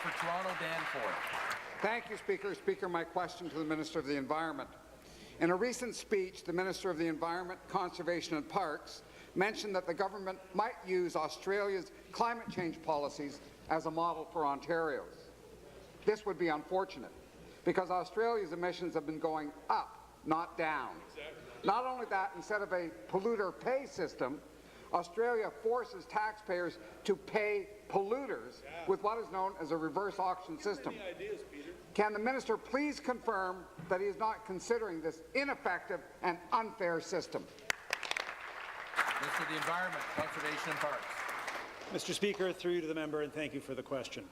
for Toronto, Danforth. Thank you, Speaker. Speaker, my question to the Minister of the Environment. In a recent speech, the Minister of the Environment, Conservation and Parks mentioned that the government might use Australia's climate change policies as a model for Ontario's. This would be unfortunate, because Australia's emissions have been going up, not down. Not only that, instead of a polluter-pay system, Australia forces taxpayers to pay polluters with what is known as a reverse auction system. Can the minister please confirm that he is not considering this ineffective and unfair system? Minister of the Environment, Conservation and Parks. Mr. Speaker, through you to the member, and thank you for the question.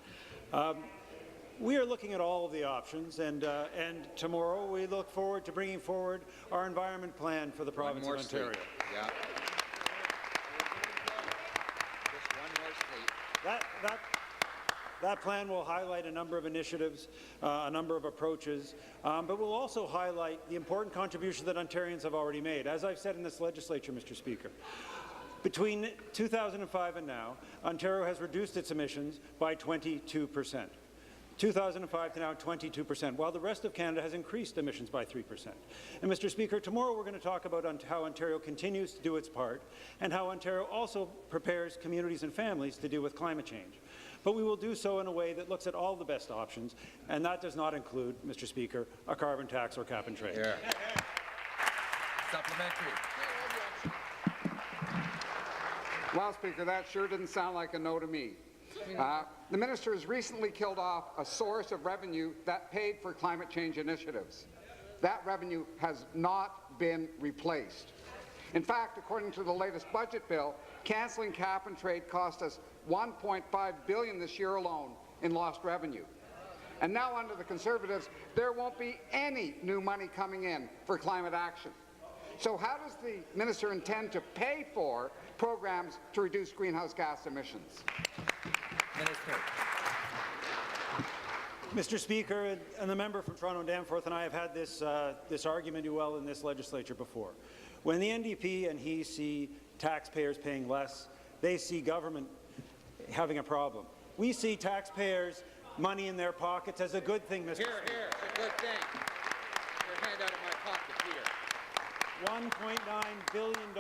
We are looking at all of the options, and tomorrow we look forward to bringing forward our environment plan for the province of Ontario. Yeah. That plan will highlight a number of initiatives, a number of approaches, but will also highlight the important contribution that Ontarians have already made. As I've said in this legislature, Mr. Speaker, between 2005 and now, Ontario has reduced its emissions by 22%. 2005 to now 22%, while the rest of Canada has increased emissions by 3%. And Mr. Speaker, tomorrow we're going to talk about how Ontario continues to do its part and how Ontario also prepares communities and families to deal with climate change. But we will do so in a way that looks at all the best options, and that does not include, Mr. Speaker, a carbon tax or cap and trade. Yeah. Supplementary. Well, Speaker, that sure didn't sound like a no to me. The minister has recently killed off a source of revenue that paid for climate change initiatives. That revenue has not been replaced. In fact, according to the latest budget bill, cancelling cap and trade cost us $1.5 billion this year alone in lost revenue. And now, under the Conservatives, there won't be any new money coming in for climate action. So how does the minister intend to pay for programs to reduce greenhouse gas emissions? Minister. Mr. Speaker, and the member from Toronto and Danforth and I have had this argument in this legislature before. When the NDP and he see taxpayers paying less, they see government having a problem. We see taxpayers' money in their pockets as a good thing, Mr. Speaker. Here, it's a good thing. Your hand out of my pocket, Peter. $1.9 billion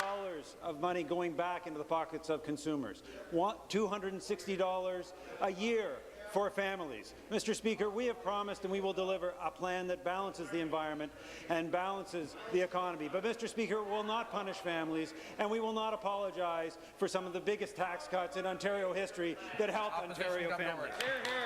of money going back into the pockets of consumers. $260 a year for families. Mr. Speaker, we have promised and we will deliver a plan that balances the environment and balances the economy. But, Mr. Speaker, we will not punish families, and we will not apologize for some of the biggest tax cuts in Ontario history that help Ontario families. Here, here.